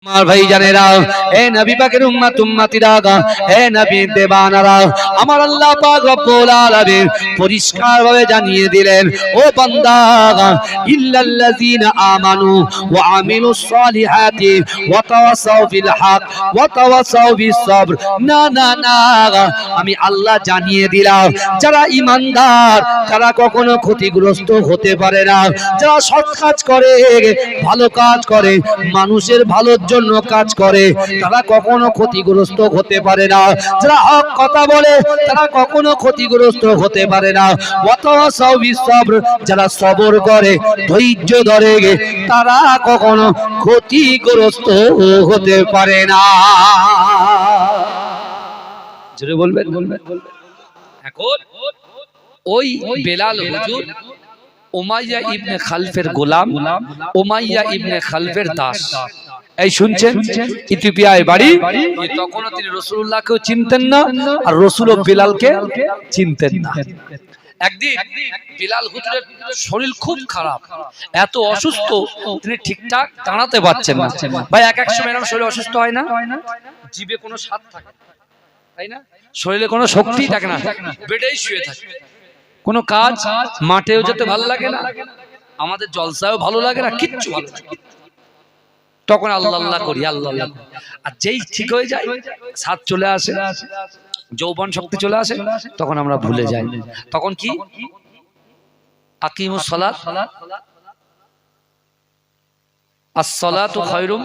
আমার ভাই জানেরা, হে নবী পাকের উম্মত উম্মতিরা, হে নবী দেবানারা, আমার আল্লাহ পাক রব্বুল আলামিন পরিষ্কার ভাবে জানিয়ে দিলেন, ও বান্দা, ইল্লাল্লাযিনা আমানু ওয়া আমিলুস সালিহাতি ওয়া তাওয়াসাউ বিল হক ওয়া তাওয়াসাউ বিস সবর। না না না, আমি আল্লাহ জানিয়ে দিলাম, যারা ঈমানদার তারা কখনো ক্ষতিগ্রস্ত হতে পারে না। যারা সৎ কাজ করে, ভালো কাজ করে, মানুষের ভালো জন্য কাজ করে, তারা কখনো ক্ষতিগ্রস্ত হতে পারে না। যারা হক কথা বলে তারা কখনো ক্ষতিগ্রস্ত হতে পারে না। ওয়াতাওয়াসাউ বিসসবর, যারা সবর করে, ধৈর্য ধরে, তারা কখনো ক্ষতিগ্রস্ত হতে পারে না। জোরে বলবেন। এখন ওই বেলাল হুজুর উমাইয়া ইবনে খালফের গোলাম, উমাইয়া ইবনে খালফের দাস। এই শুনছেন, ইথিওপিয়ায় বাড়ি। তখনও তিনি রাসূলুল্লাহকেও চিনতেন না, আর রাসূলও বেলালকে চিনতেন না। একদিন বেলাল হুজুরের শরীর খুব খারাপ, এত অসুস্থ, তিনি ঠিকঠাক দাঁড়াতে পারছেন না। ভাই এক সময় এরকম শরীর অসুস্থ হয় না, জিভে কোনো স্বাদ থাকে, তাই না? শরীরে কোনো শক্তি থাকে না, বেডেই শুয়ে থাকে। কোনো কাজ, মাঠেও যেতে ভালো লাগে না, আমাদের জলসায়ও ভালো লাগে না, কিচ্ছু ভালো লাগে না। তখন আল্লাহ আল্লাহ করি, আল্লাহ আল্লাহ করি। আর যেই ঠিক হয়ে যায়, স্বাদ চলে আসে, যৌবন শক্তি চলে আসে, তখন আমরা ভুলে যাই। তখন কি আকিমুস সালাত, আস-সালাতু খায়রুম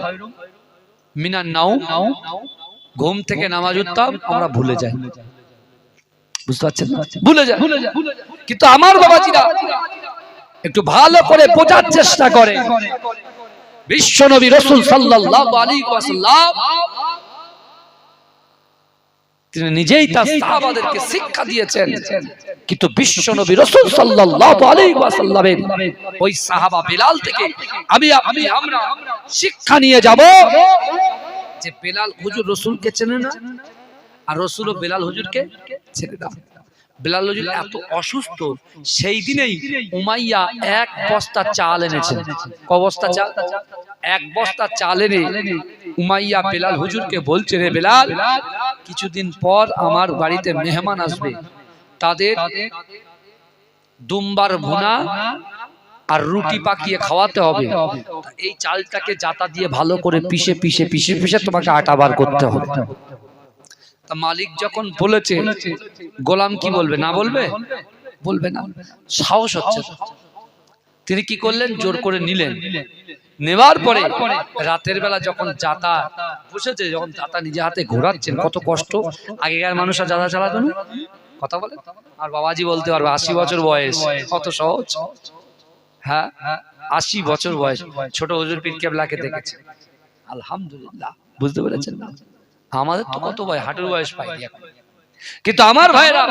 মিনান নাওম, ঘুম থেকে নামাজ উঠতাম, আমরা ভুলে যাই। বুঝতে পারছেন? ভুলে যায়। কিন্তু আমার বাবাজিরা একটু ভালো করে বোঝার চেষ্টা করে। বিশ্বনবী রাসূল সাল্লাল্লাহু আলাইহি ওয়াসাল্লাম তিনি নিজেই তার সাহাবাদেরকে শিক্ষা দিয়েছেন, কিন্তু বিশ্বনবী রাসূল সাল্লাল্লাহু আলাইহি ওয়াসাল্লামের ওই সাহাবা বেলাল থেকে আমরা শিক্ষা নিয়ে যাব যে বেলাল হুজুর রাসূলকে চেনে না, আর রাসূলও বেলাল হুজুরকে চেনে না। বেলাল হুজুর এত অসুস্থ, সেই দিনেই উমাইয়া এক বস্তা চাল এনেছেন। ক বস্তা চাল? এক বস্তা চাল এনে উমাইয়া বেলাল হুজুরকে বলছে, রে বেলাল, কিছুদিন পর আমার বাড়িতে মেহমান আসবে, তাদের দুম্বার ভুনা আর রুটি পাকিয়ে খাওয়াতে হবে। এই চালটাকে জাতা দিয়ে ভালো করে পিষে পিষে পিষে পিষে তোমাকে আটা বার করতে হবে। তা মালিক যখন বলেছে, গোলাম কি বলবে? না বলবে? বলবে না, সাহস হচ্ছে। তিনি কি করলেন? জোর করে নিলেন। নেওয়ার পরে রাতের বেলা যখন জাতা বসেছে, যখন জাতা নিজে হাতে ঘোরাচ্ছেন, কত কষ্ট। আগেকার মানুষরা জাতা চালাতো না, কথা বলে। আর বাবাজি বলতে পারবে 80 বছর বয়স, কত সহজ। হ্যাঁ, 80 বছর বয়স। ছোট হুজুর পীর কেবলাকে দেখেছে, আলহামদুলিল্লাহ। বুঝতে পেরেছেন না? আমাদের তো কত বয়স, হাঁটুর বয়স পাইনি এখন। কিন্তু আমার ভাইরা,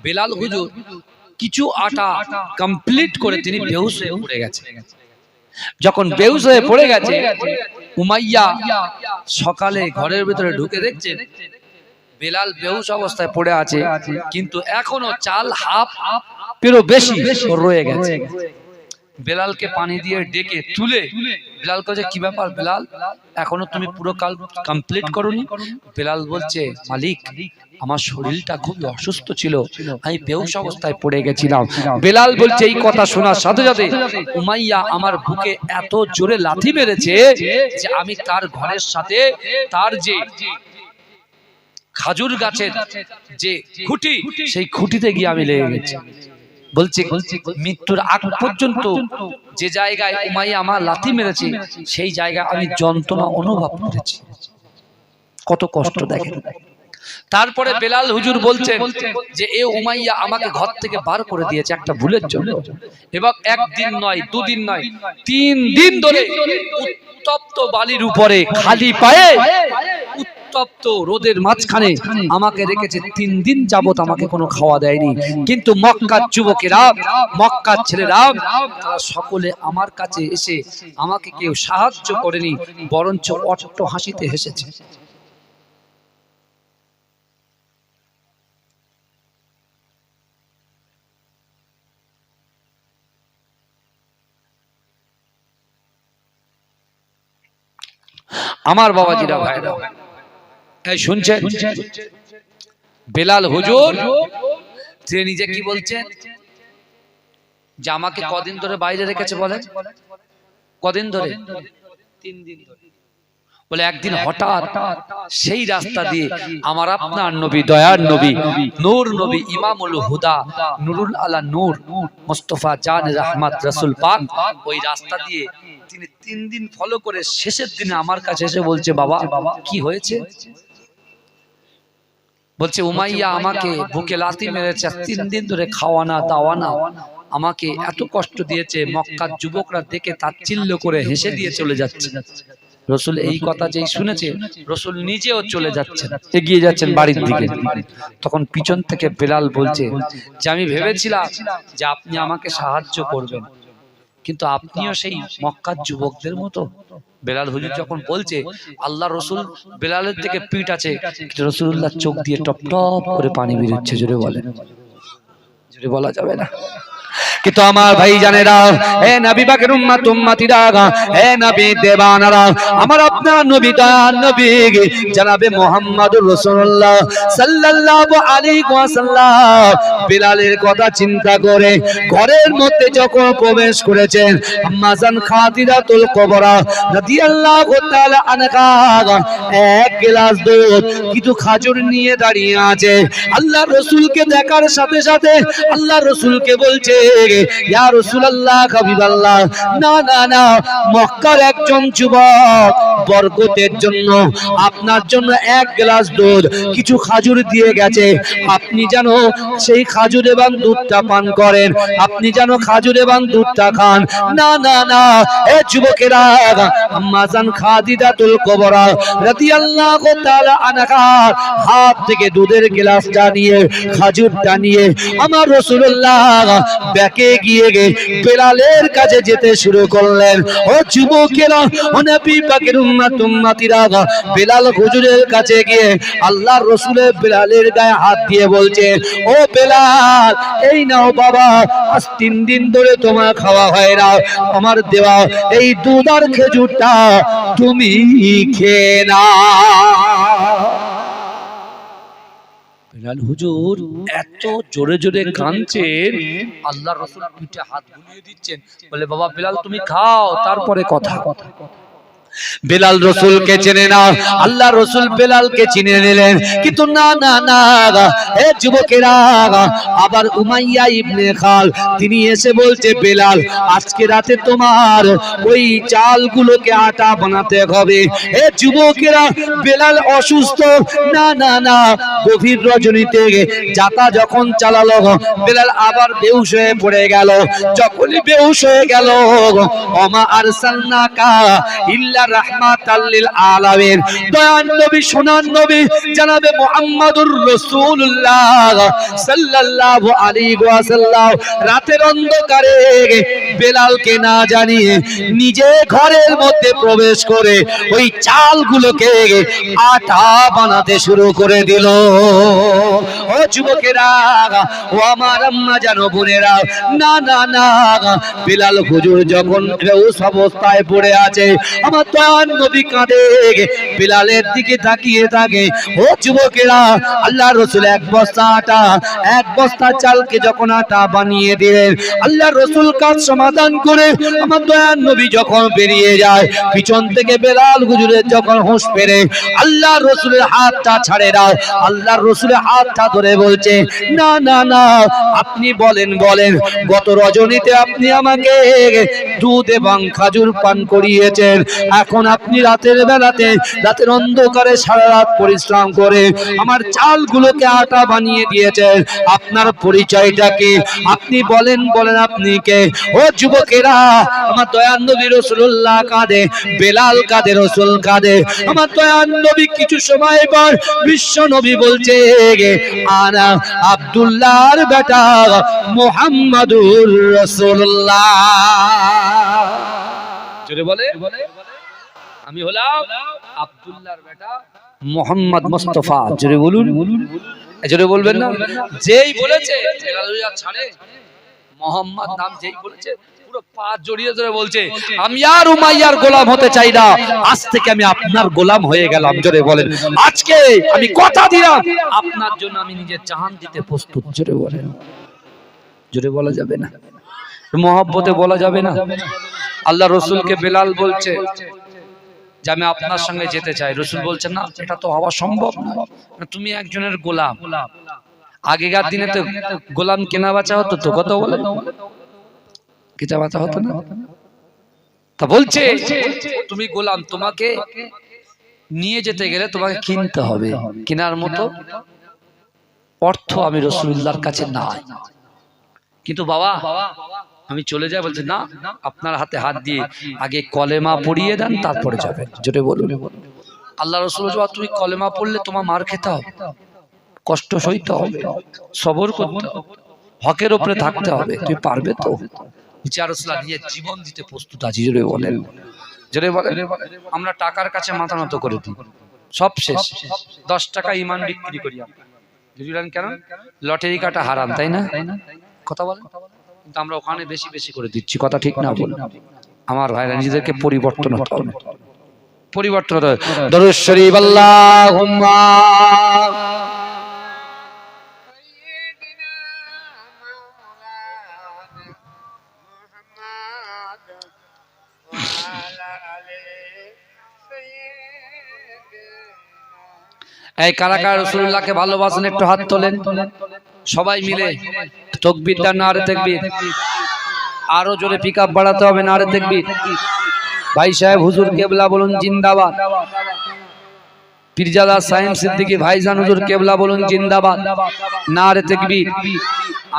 বেলাল হুজুর কিছু আটা কমপ্লিট করে তিনি বেহুশ হয়ে পড়ে গেছে। যখন বেহুশ হয়ে পড়ে গেছে, উমাইয়া সকালে ঘরের ভিতরে ঢুকে দেখছেন বেলাল বেহুশ অবস্থায় পড়ে আছে, কিন্তু এখনো চাল হাফ পেরো বেশি রয়ে গেছে। বেলালকে পানি দিয়ে ডেকে তুলে বেলাল কাছে, কি ব্যাপার বেলাল, এখনো তুমি পুরো কাল কমপ্লিট করোনি? বেলাল বলছে, মালিক, আমার শরীরটা খুব অসুস্থ ছিল, আমি বেহুশ অবস্থায় পড়ে গেছিলাম। বেলাল বলছে, এই কথা শোনার সাথে সাথে উমাইয়া আমার বুকে এত জোরে লাথি মেরেছে যে আমি তার ঘরের সাথে তার যে খাজুর গাছের যে খুঁটি, সেই খুঁটিতে গিয়ে আমি লেগে গেছি। বলছে মৃত্যুর আগ পর্যন্ত যে জায়গায় উমাইয়া আমার লাথি মেরেছে, সেই জায়গায় আমি যন্ত্রণা অনুভব করেছি। কত কষ্ট দেখেন। তারপরে বেলাল হুজুর বলছেন যে এ উমাইয়া আমাকে ঘর থেকে বার করে দিয়েছে একটা ভুলের জন্য, এবং একদিন নয়, দুদিন নয়, 3 দিন ধরে উত্তপ্ত বালির উপরে খালি পায়ে, উত্তপ্ত রোদের মাঝখানে আমাকে রেখেছে। 3 দিন যাবত আমাকে কোনো খাওয়া দেয়নি। কিন্তু মক্কার যুবকেরা, মক্কার ছেলেরা, তারা সকলে আমার কাছে এসে আমাকে কেউ সাহায্য করেনি, বরঞ্চ অট্ট হাসিতে হেসেছে। আমার বাবাজিরা ভাইরা, এই শুনছেন বেলাল হুজুর তিনি নিজে কি বলছেন যে আমাকে কদিন ধরে বাইরে রেখেছে বলেন? কদিন ধরে? 3 দিন ধরে। বলে একদিন হঠাৎ সেই রাস্তা দিয়ে আমার আপনার নবী, দয়ার নবী, নূর নবী, ইমামুল হুদা, নুরুল আলা নূর, মুস্তাফা জান রহমত রাসূল পাক ওই রাস্তা দিয়ে তিনি 3 দিন ফলো করে শেষের দিনে আমার কাছে এসে বলছে, বাবা কি হয়েছে? বলছে উমাইয়া আমাকে বুকে লাথি মেরেছে, 3 দিন ধরে খাওয়া না দাওয়া না, আমাকে এত কষ্ট দিয়েছে, মক্কার যুবকরা দেখে তাচ্ছিল্য করে হেসে দিয়ে চলে যাচ্ছে। রসুল এই কথা যেই শুনেছে রসুল নিজেও চলে যাচ্ছেন, এগিয়ে যাচ্ছেন বাড়ির দিকে। তখন পিছন থেকে বেলাল বলছে যে আমি ভেবেছিলাম যে আপনি আমাকে সাহায্য করবেন, কিন্তু আপনিও সেই মক্কার যুবকদের মতো। বেলাল হুজুর যখন বলছে আল্লাহ রসুল বেলালের দিকে পিঠ আছে, রসুল্লাহ চোখ দিয়ে টপ টপ করে পানি বেরোচ্ছে। জোরে বলেন, জোরে বলা যাবে না। কিন্তু আমার ভাই জানেরা, হে নবী পাকের উম্মত উম্মতিরা, হে নবী দেবানারা, আমার আপনার নবী দয়ার নবী জনাবে মুহাম্মদুর রাসূলুল্লাহ সাল্লাল্লাহু আলাইহি ওয়াসাল্লাম বিলালের কথা চিন্তা করে ঘরের মধ্যে যখন প্রবেশ করেছেন, আম্মা জান খাদিজাতুল কুবরা রাদিয়াল্লাহু তাআলা আনহা এক গ্লাস দুধ কিছু খাজুর নিয়ে দাঁড়িয়ে আছে। আল্লাহ রাসূলকে দেখার সাথে সাথে আল্লাহ রাসূলকে বলছে, ইয়া রাসূলুল্লাহ, হাবিবাল্লাহ, না না না, মক্কার একজন যুবক বরকতের জন্য আপনার জন্য এক গ্লাস দুধ কিছু খাজুর দিয়ে গেছে, আপনি যেন সেই খাজুর এবং দুধটা পান করেন, আপনি যেন খাজুর এবং দুধটা খান। না না না, এ যুবকেরা, আম্মা জান খাদিজাতুল কুবরা রাদিয়াল্লাহু তাআলা আনহা হাত থেকে দুধের গ্লাসটা নিয়ে খাজুরটা নিয়ে আমার রাসূলুল্লাহ ব্যাকে গিয়ে বেলালের কাছে যেতে শুরু করলেন। ও যুবকেরা, ও নবী পাকের উম্মত উম্মতিরা, বেলাল হুজুরের কাছে গিয়ে আল্লাহর রাসূলের বেলালের গায়ে হাত দিয়ে বলছে, ও বেলাল, এই নাও বাবা, আজ 3 দিন ধরে তোমার খাওয়া হয় না, আমার দেওয়া এই দুধ আর খেজুরটা তুমি খেয়ে নাও। বেলাল হুজুর এত জোরে জোরে কাঁদছেন, আল্লাহর রাসূল পিঠে হাত বুলিয়ে দিচ্ছেন, বলে বাবা বেলাল তুমি খাও, তারপরে কথা। বেলাল রসুলকে চেনে না, আল্লাহ রসুল বেলালকে চিনে নিলেন। কিন্তু না না না, এ যুবকেরা, আবার উমাইয়া ইবনে খাল তিনি এসে বলছে, বেলাল আজকে রাতে তোমার ওই চালগুলোকে আটা বানাতে হবে। এ যুবকেরা, বেলাল অসুস্থ, না না না, গভীর রজনীতে যাতা যখন চালালো বেলাল আবার বেহুশ হয়ে পড়ে গেল। যখনই বেহুশ হয়ে গেল, ওমা আরসালনাকা ইল্লা রাহমাতাল লিল আলামিন, দয়ার নবী, সোনার নবী জনাবে মুহাম্মদুর রাসূলুল্লাহ সাল্লাল্লাহু আলাইহি ওয়াসাল্লাম রাতের অন্ধকারে বেলালকে না জানিয়ে নিজে ঘরের মধ্যে প্রবেশ করে ওই চালগুলোকে আটা বানাতে শুরু করে দিল। ও যুবকেরা, ও আমার আম্মা জানো বোনেরা, না না না, বেলাল হুজুর যখন বেহুশ অবস্থায় পড়ে আছে, আমার দয়ার নবী কাঁদে, বেলালের দিকে তাকিয়ে থাকে। ও যুবকেরা, আল্লাহ রাসূল এক বস্তা আটা, এক বস্তা চালকে যখন আটা বানিয়ে দিলেন, আল্লাহ রাসূল কাজ সমাধান করে আমার দয়ার নবী যখন বেরিয়ে যায়, পিছন থেকে বেলাল হুজুরের যখন হুঁশ ফেরে, আল্লাহ রাসূলের হাতটা ছাড়ে না, আল্লাহ রাসূলের হাতটা ধরে বলছে, না না না, আপনি বলেন বলেন, গত রজনীতে আপনি আমাকে দুধ এবং খাজুর পান করিয়েছেন, এখন আপনি রাতের বেলাতে রাতের অন্ধকারে সারা রাত পরিশ্রম করে আমার চালগুলোকে আটা বানিয়ে দিয়েছেন, আপনার পরিচয়টা কি? আপনি বলেন বলেন, আপনি কে? ও যুবকেরা, আমার দয়ার নবী রাসূলুল্লাহ কাঁদে, বেলাল কাঁদে, রাসূল কাঁদে। আমার দয়ার নবী কিছু সময় পর বিশ্ব নবী বলছে, আনা আব্দুল্লাহর বেটা মুহাম্মাদুর রাসূলুল্লাহ। জোরে বলে, আমি হলাম আব্দুল্লাহর বেটা মুহাম্মদ মুস্তাফা। জোরে বলুন, জোরে বলবেন না? যেই বলেছে বেলাল ছাড়ে, মুহাম্মদ নাম যেই বলেছে পুরো পা জড়িয়ে ধরে বলছে আমি আর উমাইয়ার গোলাম হতে চাই না, আজ থেকে আমি আপনার গোলাম হয়ে গেলাম। জোরে বলেন আজকে আমি কথা দিলাম আপনার জন্য আমি নিজের জান দিতে প্রস্তুত। জোরে বলেন, জোরে বলা যাবে না, মহব্বতে বলা যাবে না। আল্লাহ রসুলকে বেলাল বলছে যে আমি আপনার সঙ্গে যেতে চাই। রসুল বলছেন না, এটা তো হওয়া সম্ভব না, তুমি একজনের গোলাম। আগেকার দিনে তো গোলাম কেনা বেচা হতো, তো কত বলে কেনা বেচা হতো না। তা বলছে তুমি গোলাম, তোমাকে নিয়ে যেতে গেলে তোমাকে কিনতে হবে, কেনার মতো অর্থ আমি রাসূলুল্লাহর কাছে নাই। কিন্তু বাবা আমি চলে যাই। বলছে না, আপনার হাতে হাত দিয়ে আগে কলেমা পড়িয়ে দেন, তারপরে যাবেন। জোরে বলুন। আল্লাহ রাসূল বলেন তুমি কলেমা পড়লে তোমার মার খেতে হবে, কষ্ট সইতে হবে, সবর করতে হবে, হকের উপরে থাকতে হবে, তুমি পারবে তো? ইয়া রাসূলুল্লাহ নিজের জীবন দিতে প্রস্তুত আছি। জোরে বলেন, জোরে বলেন। আমরা টাকার কাছে মাথা নত করে দিই, সব শেষ। 10 টাকা ঈমান বিক্রি করি আমরা। বুঝলেন কেন? লটারি কাটা হারাম, তাই না? কথা বলেন। কিন্তু আমরা ওখানে বেশি বেশি করে দিচ্ছি। কথা ঠিক না বলুন? আমার ভাইরা নিজেদেরকে পরিবর্তন হতে হবে, পরিবর্তন হতে হবে। দরুদ শরীফ আল্লাহুম্মা এই কারা কারা রাসূলুল্লাহকে ভালোবাসেন একটু হাত তোলেন সবাই মিলে। তাকবীরটা নারে তাকবীর, আরো জোরে পিকআপ বাড়াতে হবে। নারে তাকবীর। ভাই সাহেব হুজুর কেবলা বলুন জিন্দাবাদ। পীরজাদা সাইম সিদ্দিকী ভাইজান হুজুর কেবলা বলুন জিন্দাবাদ। নারে তাকবীর।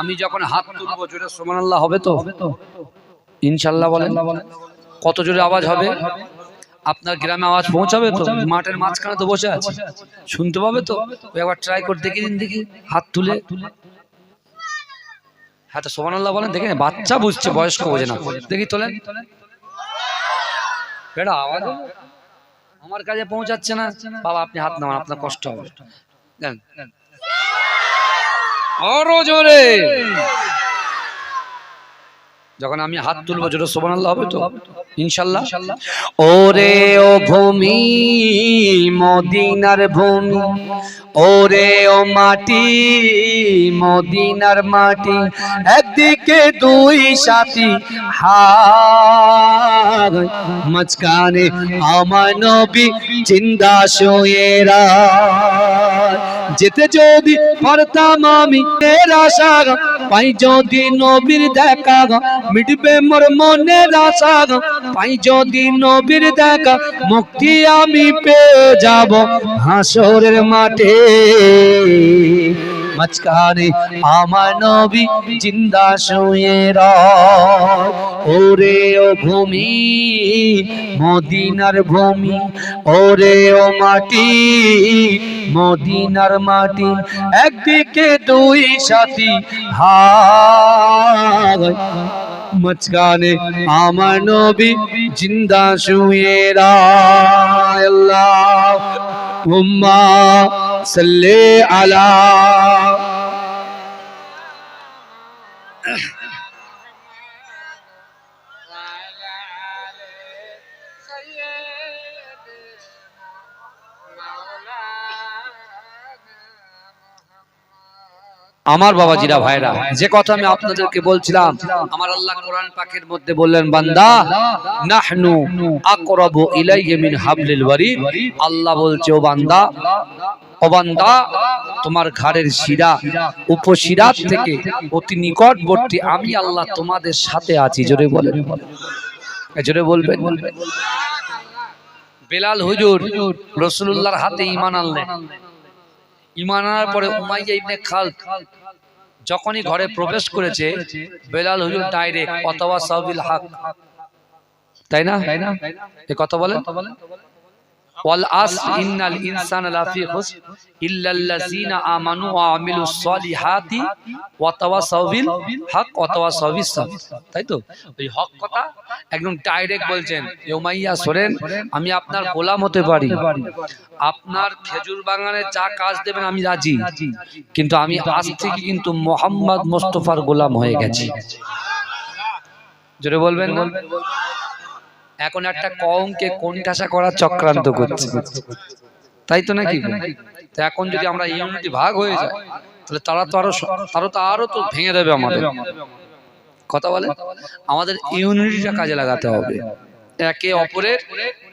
আমি যখন হাত তুলবো জোরে সুবহানাল্লাহ হবে তো? ইনশাআল্লাহ বলেন। কত জোরে আওয়াজ হবে? আপনার গ্রামে আওয়াজ পৌঁছাবে তো? মাঠের মাঝখানে তো বসে আছে, শুনতে পাবে তো? একবার ট্রাই করে দেখি দিন, দেখি হাত তুলে। হ্যাঁ তো সুবহানাল্লাহ বলেন। দেখেন বাচ্চা বুঝছে, বয়স্ক বোঝে না। দেখি তোলেন। বেটা আওয়াজ আমার কাছে পৌঁছাচ্ছে না। বাবা আপনি হাত নামান, আপনার কষ্ট হবে। দেন আরো জোরে। যখন আমি হাত তুলবো জোরে সুবহানাল্লাহ হবে তো? ইনশাআল্লাহ। ওরে ও ভূমি মদিনার ভূমি, ওরে ও মাটি মদিনার মাটি, একদিকে দুই সাথী হাত, মাঝখানে আমার নবী জিন্দা শুয়ে রাত। যেতে যদি পারতাম আমি এর আশা, পাই যদি নবীর দেখা, মিটবে মোর মনের আশা। পাই যদি নবীর দেখা, মুক্তি আমি পেয়ে যাব হাসরের মাঠে। মাঝখানে আমার নবী জিন্দা শুয়ে রাত। ওরে ও ভূমি মদিনার ভূমি, ওরে ও মাটি মদিনার মাটি, একদিকে দুই সাথী হাত, মাঝখানে আমার নবী জিন্দা শুয়ে রাত। আল্লাহুম্মা সাল্লি আলা। আমার বাবাজিরা ভাইরা, যে কথা আমি আপনাদেরকে বলছিলাম, আমার আল্লাহ কোরআন পাকের মধ্যে বললেন বান্দা নাহনু আকরাবু ইলাইহি মিন হাবলিল ওয়ারিদ। আল্লাহ বলছে ও বান্দা, ও বান্দা তোমার ঘাড়ের শিরা উপশিরার থেকে অতি নিকটবর্তী আমি আল্লাহ তোমাদের সাথে আছি। জোরে বলেন, জোরে বলবেন। বেলাল হুজুর রাসূলুল্লাহর হাতে ঈমান আনলেন। ঈমান আনার পরে উমাইয়া ইবনে খালদ যখনই ঘরে প্রবেশ করেছে, বেলাল হুজুর ডাইরেক্ট অথবা সাবিল হক, তাই না? এই কথা বলেন। ওয়াল আসর ইন্নাল ইনসানা লাফি খুসর ইল্লাল্লাযিনা আমানু ওয়া আমিলুস সলিহাতি ওয়া তাওয়াসাউ বিল হক ওয়া তাওয়াসাউ বিস সাবর। তাই তো? ওই হক কথা একদম ডাইরেক্ট বলছেন, উমাইয়া শোনেন, আমি আপনার গোলাম হতে পারি, আপনার খেজুর বাগানে যা কাজ দেবেন আমি রাজি, কিন্তু আমি আজ থেকে কিন্তু মুহাম্মদ মুস্তাফার গোলাম হয়ে গেছি। জোরে বলবেন না? এখন একটা কওমকে কোণঠাসা করার চক্রান্ত করছে, তাই তো নাকি? তো এখন যদি আমরা ইউনিটি ভাগ হয়ে যায় তাহলে তারা তো আরো তো ভেঙে দেবে আমাদের। কথা বলে আমাদের ইউনিটিটা কাজে লাগাতে হবে, একে অপরের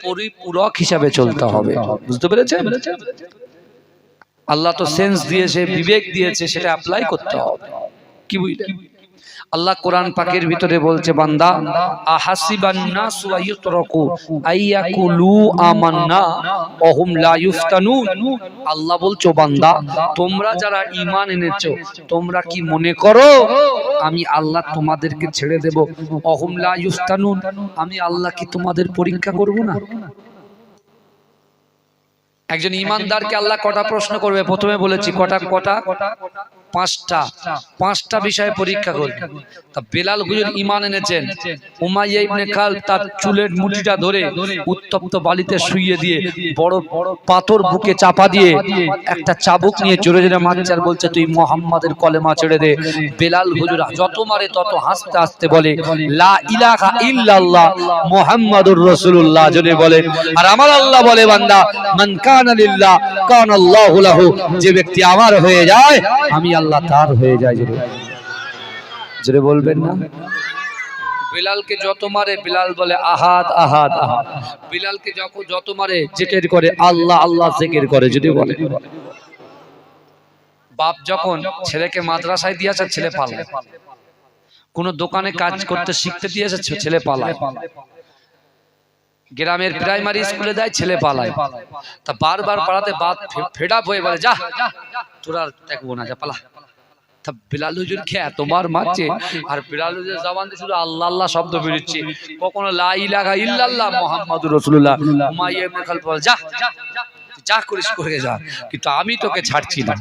পরিপূরক হিসাবে চলতে হবে। বুঝতে পেরেছেন? আল্লাহ তো সেন্স দিয়েছে, বিবেক দিয়েছে, সেটা অ্যাপ্লাই করতে হবে। কি বুঝলেন? আল্লাহ কোরআন পাকের ভিতরে বলছে, বান্দা আহাসিবান নাসু আইয়ুতরাকু আইয়াকুলু আমান্না ওয়া হুম লা ইফতানুন। আল্লাহ বলছো, বান্দা তোমরা যারা ঈমান এনেছো তোমরা কি মনে করো আমি আল্লাহ তোমাদেরকে ছেড়ে দেব? ওয়া হুম লা ইফতানুন, আমি আল্লাহ কি তোমাদের পরীক্ষা করব না? একজন ঈমানদারকে আল্লাহ কটা প্রশ্ন করবে? প্রথমে বলেছি কটা? পাঁচটা বিষয়ে পরীক্ষা করবে। তা বেলাল হুজুর ঈমান এনেছেন, উমাইয়া ইবনে খালদ তার চুলের মুঠিটা ধরে উত্তপ্ত বালিতে শুইয়ে দিয়ে বড় পাথর বুকে চাপা দিয়ে একটা চাবুক নিয়ে জোরে জোরে মারছে আর বলছে, তুই মুহাম্মাদের কলেমা ছেড়ে দে। বেলাল হুজুর যত মারে তত হাসতে হাসতে বলে, লা ইলাহা ইল্লাল্লাহ মুহাম্মাদুর রাসূলুল্লাহ। জোরে বলেন। আর আমার আল্লাহ বলে, বান্দা মান কানা লিল্লাহ কানা আল্লাহু লাহু, যে ব্যক্তি আমার হয়ে যায় আমি আল্লাহ তার হয়ে যায়। জোরে বলবেন না? বিলালকে যত মারে বেলাল বলে আহাদ আহাদ আহাদ। বিলালকে যত মারে জিকির করে আল্লাহ আল্লাহ জিকির করে। যদি বলে বাপ যখন ছেলেকে মাদ্রাসায় দিয়েছে ছেলে পালায়, কোন দোকানে কাজ করতে শিখতে দিয়েছে ছেলে পালায়, গ্রামের প্রাইমারি স্কুলে যায় ছেলে পালায়। তা বারবার পালাতে বাদ ফেড আপ হয়ে বলে, যা তোরা দেখবো না, যা পালা। তা বেলাল হুজুর কে তোমার মারছে, আর বেলাল হুজুরের জবান দিয়ে শুধু আল্লাহ আল্লাহ শব্দ বেরোচ্ছে, কখনো লা ইলাহা ইল্লাল্লাহ মুহাম্মাদুর রাসূলুল্লাহ। উমাইয়া ইবনে খালদ বলে, যা যা করিস করে যা, কিন্তু আমি তোকে ছাড়ছি না।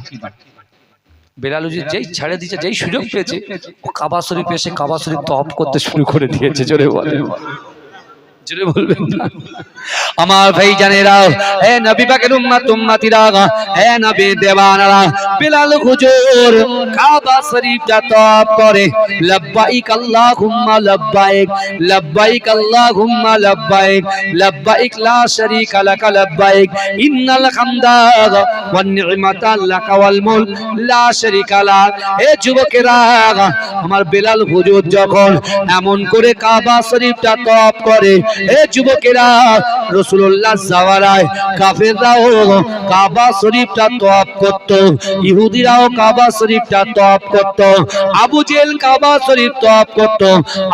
বেলাল হুজুর যেই ছেড়ে দিয়েছে, যেই সুযোগ পেয়েছে ও কাবা শরীফ এসে কাবা শরীফ তওয়াফ করতে শুরু করে দিয়েছে। জোরে বলে, জোরে বলবেন না? আমার ভাই জানেরা, হে নবী পাকের উম্মত উম্মতিরা, হে নবী দেওয়ানারা, বেলাল হুজুর কাবা শরীফটা তওয়াফ করে, লব্বাইক আল্লাহুম্মা লব্বাইক, লব্বাইক আল্লাহুম্মা লব্বাইক, লব্বাইক লা শারীকা লাক লব্বাইক, ইন্নাল হামদা ওয়ান নি'মাতা লাক ওয়াল মুলক লা শারীকা লাক। হে যুবকেরা, আমার বেলাল হুজুর যখন এমন করে কাবা শরীফটা তওয়াফ করে, হে যুবকেরা, রাসূলুল্লাহ যাওয়ারায় কাফেররাও কাবা শরীফটা তওয়াফ করত, ইহুদিরাও কাবা শরীফটা তওয়াফ করত, আবু জেহেল কাবা শরীফ তওয়াফ করত,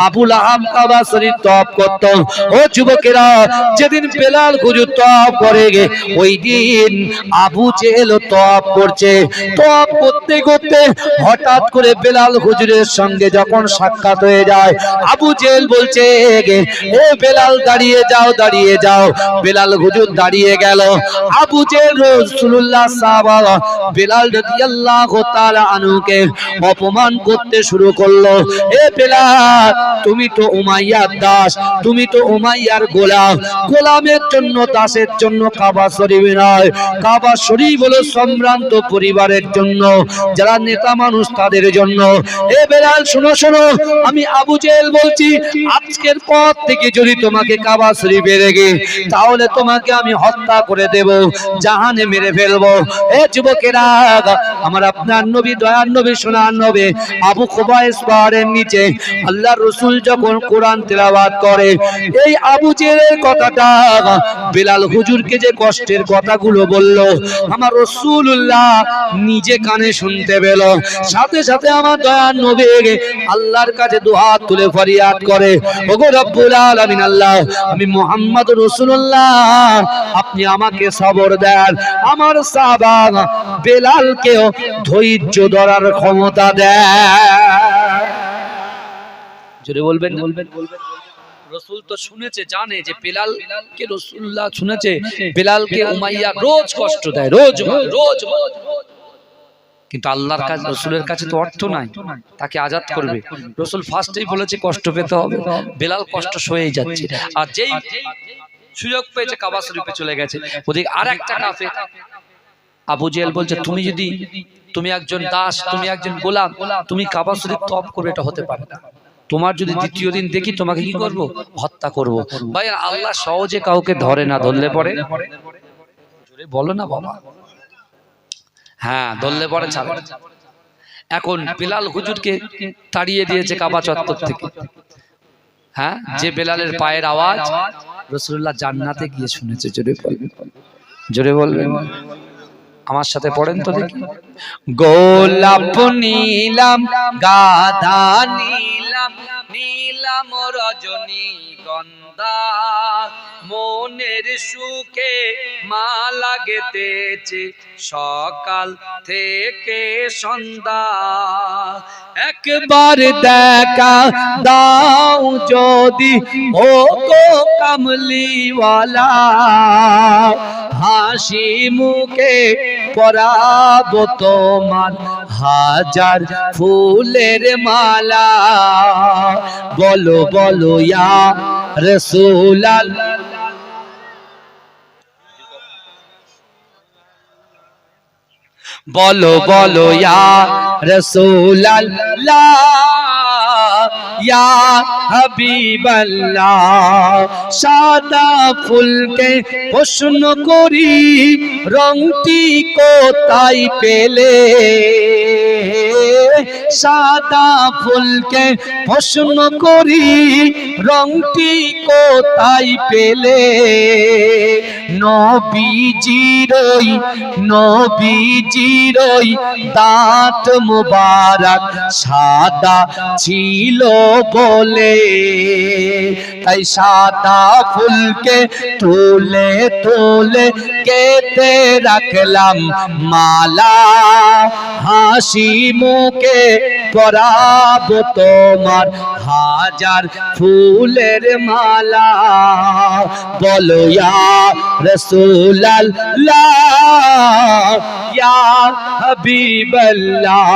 আবু লাহাব কাবা শরীফ তওয়াফ করত। ও যুবকেরা, যেদিন বেলাল হুজুর তওয়াফ করে ওই দিন আবু জেহেল তওয়াফ করছে। তওয়াফ করতে করতে হঠাৎ করে বেলাল হুজুরের সঙ্গে যখন সাক্ষাৎ হয়ে যায়, আবু জেহেল বলছে, এ বেলাল দাঁড়িয়ে যাও, দাঁড়িয়ে যাও। বেলাল হুজুর দাঁড়িয়ে গেল। আবু জেহেল রাসূলুল্লাহ সাহাবা বেলাল রাদিয়াল্লাহু তাআলা আনহুকে অপমান করতে শুরু করলো। এ বেলাল, তুমি তো উমাইয়ার দাস, তুমি তো উমাইয়ার গোলাম। গোলামের জন্য, দাসের জন্য কাবা শরীফ নয়, কাবা শরীফ হলো সম্ভ্রান্ত পরিবারের জন্য, যারা নেতা মানুষ তাদের জন্য। এ বেলাল শোনো শোনো, আমি আবু জেহেল বলছি, আজকের পর থেকে যদি তোমাকে কাবা শরীফে রেখে, তাহলে তোমাকে আমি হত্যা করে দেব, জাহানে মেরে ফেলবো। এ যুবকেরা, আমার আপনার নবী, দয়ার নবী, সোনার নবী আবু কুবাইস পাহাড়ের নিচে আল্লাহর রাসূল যখন কোরআন তেলাওয়াত করে, এই আবু জেহেলের কথাটা বেলাল হুজুরকে যে কষ্টের কথাগুলো বলল, আমার রাসূলুল্লাহ নিজে কানে শুনতে পেল। সাথে সাথে আমার দয়ার নবী আল্লাহর কাছে দুহাত তুলে ফরিয়াদ করে, ওগো রব্বুল আলামিন আল্লাহ, আমি মুহাম্মদুর রাসূলুল্লাহ, আপনি আমাকে সবর দেন, আমার সাহাবা বেলালকেও ধৈর্য ধরার ক্ষমতা দেন। জোরে বলবেন, বলবেন। রাসূল তো শুনেছে, জানে যে বেলালকে রাসূলুল্লাহ শুনেছে বেলালকে উমাইয়া রোজ কষ্ট দেয়, রোজ রোজ। কিন্তু আল্লাহর কাছে, রাসূলের কাছে তো অর্থ নাই, তাকে আজাদ করবে। রাসূল ফার্স্টেই বলেছে কষ্ট পেতে হবে, বেলাল কষ্ট সয়েই যাচ্ছে। আর যেই সুযোগ পেয়েছে কাবা শরীফে চলে গেছে। ওদিকে আরেকটা কাফের আবু জেহেল বলছে, তুমি একজন দাস, তুমি একজন গোলাম, তুমি কাবা শরীফ তওয়াফ করবে, এটা হতে পারে না। তোমার যদি দ্বিতীয় দিন দেখি তোমাকে কি করব? হত্যা করব। ভাই আল্লাহ সহজে কাউকে ধরে না, ধরলে পরে জোরে বলো না বাবা, হ্যাঁ ধরলে পরে ছাড়ে। এখন বেলাল হুজুরকে তাড়িয়ে দিয়েছে কাবা চত্বর থেকে। হ্যাঁ, যে বেলালের পায়ের আওয়াজ রাসূলুল্লাহ জান্নাতে গিয়ে শুনেছে। জোরে বলবেন, জোরে বলবেন, আমার সাথে পড়েন তো দেখি। গোলাপ নীলাম গাধা নীলাম, নীলাম রজনী গন্ধা, মনের সুখে মালা গেতেছে সকাল থেকে সন্ধ্যা। একবার দেখা দাও যদি ও গো কামলিওয়ালা, হাসি মুখে পরাবো তোমার হাজার ফুলের মালা। বলো বলো ইয়া রাসূলুল্লাহ, বলো বলো ইয়া রাসূলুল্লাহ, ইয়া হাবিবাল্লাহ। সাদা ফুলকে প্রশ্ন করি রংটি কোথায় পেলে, সাদা ফুলকে প্রশ্ন করি রংটি কোথায় পেলে। নবীজিরই নবীজিরই দাঁত মুবারক সাদা ছিল বলে, তাই সাদা ফুলকে তুলে তুলে কেটে রাখলাম মালা, হাসি মুখে পরাবো তোমার হাজার ফুলের মালা। বলো ইয়া রাসূলুল্লাহ, ইয়া হাবিবাল্লাহ,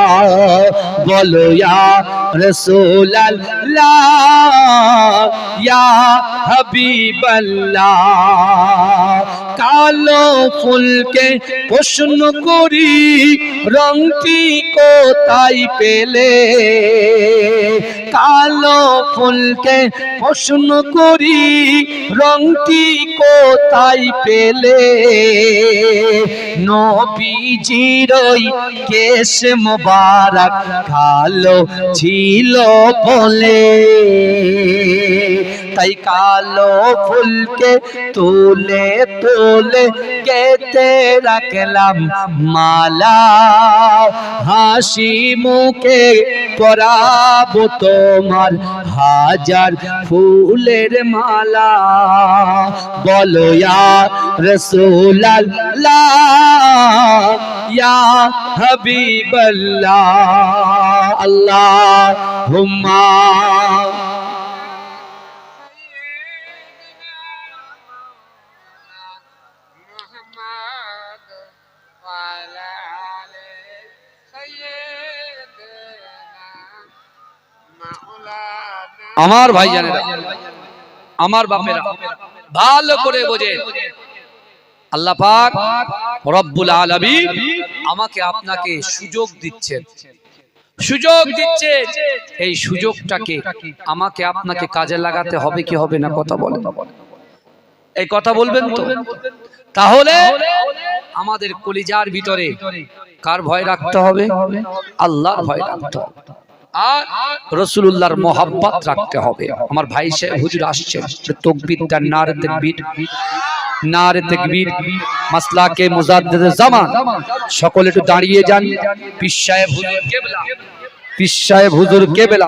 বলো ইয়া রাসূলুল্লাহ, ইয়া হাবিবাল্লাহ। কালো ফুলকে প্রশ্ন করি রংটি কোথায় পেলে, কালো ফুলকে প্রশ্ন করি রংটি কোথায় পেলে। নবীজিরই কেশ মোবারক কালো ছিল বলে, তাই কালো ফুলকে তুলে তুলে কেটে রাখলাম মালা, হাসি মুখে পরাবো তোমার হাজার ফুলের মালা। বলো ইয়া রাসূলুল্লাহ, ইয়া হাবিবাল্লাহ, আল্লাহুম্মা আমার ভাইজানেরা, আমার বাপেরা ভালো করে বোঝে, আল্লাহ পাক রব্বুল আলামিন আমাকে আপনাকে সুযোগ দিচ্ছেন, সুযোগ দিচ্ছে। এই সুযোগটাকে আমাকে আপনাকে কাজে লাগাতে হবে কি হবে না? কথা বলেন, এই কথা বলবেন তো? তাহলে আমাদের কলিজার ভিতরে কার ভয় রাখতে হবে? আল্লাহর ভয় রাখতে হবে আর রাসূলুল্লাহর মোহাব্বত রাখতে হবে। আমার ভাই সাহেব হুজুর আসছেন, তাকবীর দেন, নারে তাকবীর, নারে তাকবীর, মাসলাকে মুজাদ্দিদ জামান। সকলে একটু দাঁড়িয়ে যান। পীর সাহেব হুজুর কেবলা, পীর সাহেব হুজুর কেবলা।